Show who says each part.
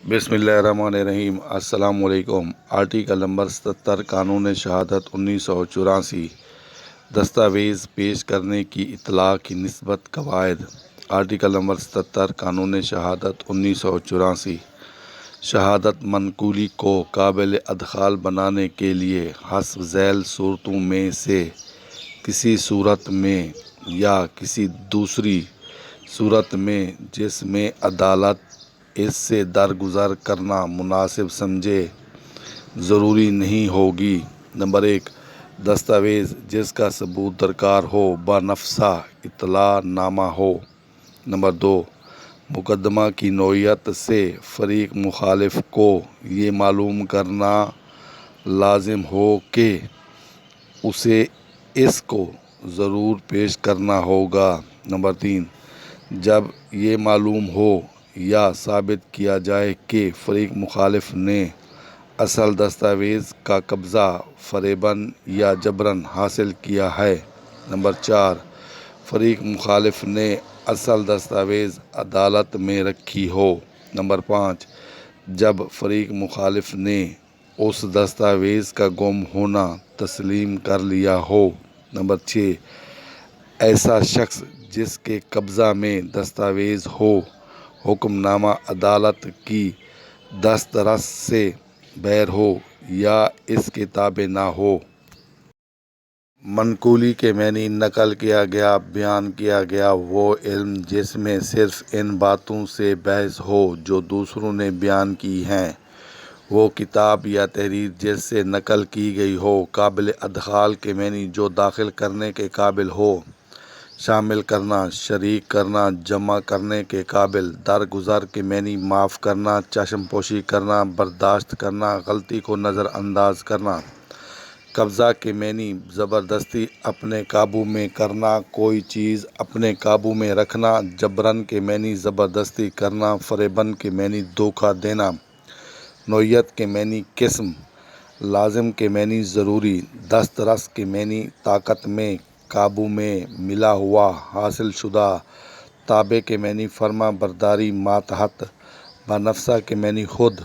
Speaker 1: بسم اللہ الرحمن الرحیم۔ السلام علیکم۔ آرٹیکل نمبر 77 قانون شہادت 1984 دستاویز پیش کرنے کی اطلاع کی نسبت قواعد۔ آرٹیکل نمبر 77 قانون شہادت 1984 شہادت منقولی کو قابل ادخال بنانے کے لیے حسب ذیل صورتوں میں سے کسی صورت میں یا کسی دوسری صورت میں جس میں عدالت اس سے درگزر کرنا مناسب سمجھے ضروری نہیں ہوگی۔ نمبر 1، دستاویز جس کا ثبوت درکار ہو بنفسہ اطلاع نامہ ہو۔ نمبر 2، مقدمہ کی نوعیت سے فریق مخالف کو یہ معلوم کرنا لازم ہو کہ اسے اس کو ضرور پیش کرنا ہوگا۔ نمبر 3، جب یہ معلوم ہو یا ثابت کیا جائے کہ فریق مخالف نے اصل دستاویز کا قبضہ فریباً یا جبراً حاصل کیا ہے۔ نمبر 4، فریق مخالف نے اصل دستاویز عدالت میں رکھی ہو۔ نمبر 5، جب فریق مخالف نے اس دستاویز کا گم ہونا تسلیم کر لیا ہو۔ نمبر 6، ایسا شخص جس کے قبضہ میں دستاویز ہو حکم نامہ عدالت کی دسترس سے بہر ہو یا اس کے تابع نہ ہو۔ منقولی کے معنی نقل کیا گیا، بیان کیا گیا وہ علم جس میں صرف ان باتوں سے بحث ہو جو دوسروں نے بیان کی ہیں۔ وہ کتاب یا تحریر جس سے نقل کی گئی ہو۔ قابل ادخال کے معنی جو داخل کرنے کے قابل ہو، شامل کرنا، شریک کرنا، جمع کرنے کے قابل۔ درگزر کے معنی معاف کرنا، چشم پوشی کرنا، برداشت کرنا، غلطی کو نظر انداز کرنا۔ قبضہ کے معنی زبردستی اپنے قابو میں کرنا، کوئی چیز اپنے قابو میں رکھنا۔ جبراً کے معنی زبردستی کرنا۔ فریباً کے معنی دھوکہ دینا۔ نوعیت کے معنی قسم۔ لازم کے معنی ضروری۔ دسترس کے معنی طاقت میں، قابو میں، ملا ہوا، حاصل شدہ۔ تابع کے معنی فرما برداری، ماتحت۔ بنفسہ کے معنی خود۔